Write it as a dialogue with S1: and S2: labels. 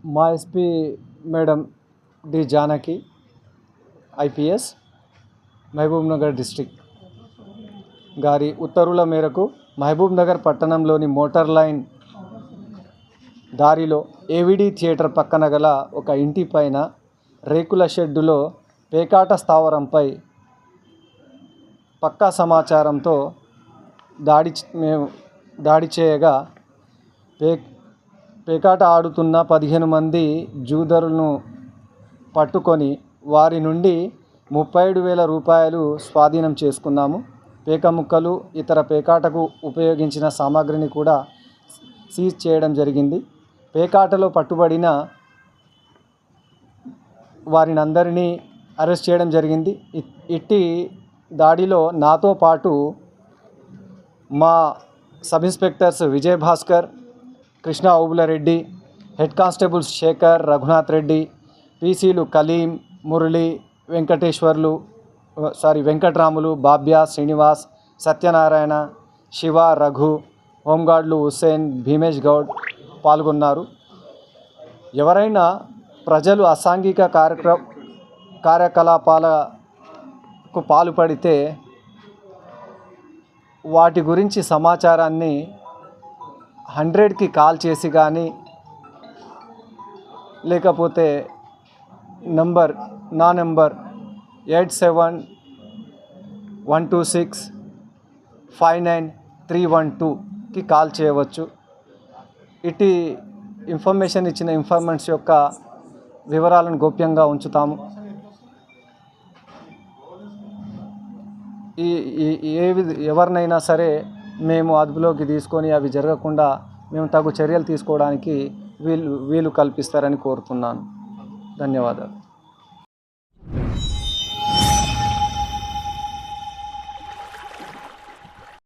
S1: మా SP madam D Janaki IPS Mahabubnagar district గారి ఉత్తర్వుల మేరకు మహబూబ్నగర్ పట్టణంలోని మోటార్ లైన్ దారిలో ఏవిడి థియేటర్ పక్కన గల ఒక ఇంటి పైన రేకుల షెడ్డులో పేకాట స్థావరంపై పక్కా సమాచారంతో దాడి చేయగా పేకాట ఆడుతున్న 15 మంది జూదరులను పట్టుకొని వారి నుండి 37,000 రూపాయలు స్వాధీనం చేసుకున్నాము. పేక ముక్కలు ఇతర పేకాటకు ఉపయోగించిన సామాగ్రిని కూడా సీజ్ చేయడం జరిగింది. పేకాటలో పట్టుబడిన వారిని అందరినీ అరెస్ట్ చేయడం జరిగింది. ఇట్టి దాడిలో నాతో పాటు మా sub inspectors Vijayabhaskar, Krishna Obulareddy, head constables Shekhar, Raghunath Reddy, పీసీలు కలీం, మురళి, వెంకట్రాములు, బాబ్యా, శ్రీనివాస్, సత్యనారాయణ, శివ, రఘు, హోంగార్డులు హుస్సేన్, భీమేష్ గౌడ్ పాల్గొన్నారు. ఎవరైనా ప్రజలు అసాంఘిక కార్యకలాపాలకు పాల్పడితే వాటి గురించి సమాచారాన్ని 100కి కాల్ చేసి కానీ లేకపోతే నా నెంబర్ 8712659312కి కాల్ చేయవచ్చు. ఇటు ఇన్ఫర్మేషన్ ఇచ్చిన ఇన్ఫర్మేట్స్ యొక్క వివరాలను గోప్యంగా ఉంచుతాము. ఎవరినైనా సరే మేము అదుపులోకి తీసుకొని అవి జరగకుండా మేము తగు చర్యలు తీసుకోవడానికి వీలు కల్పిస్తారని కోరుతున్నాను. ధన్యవాదాలు.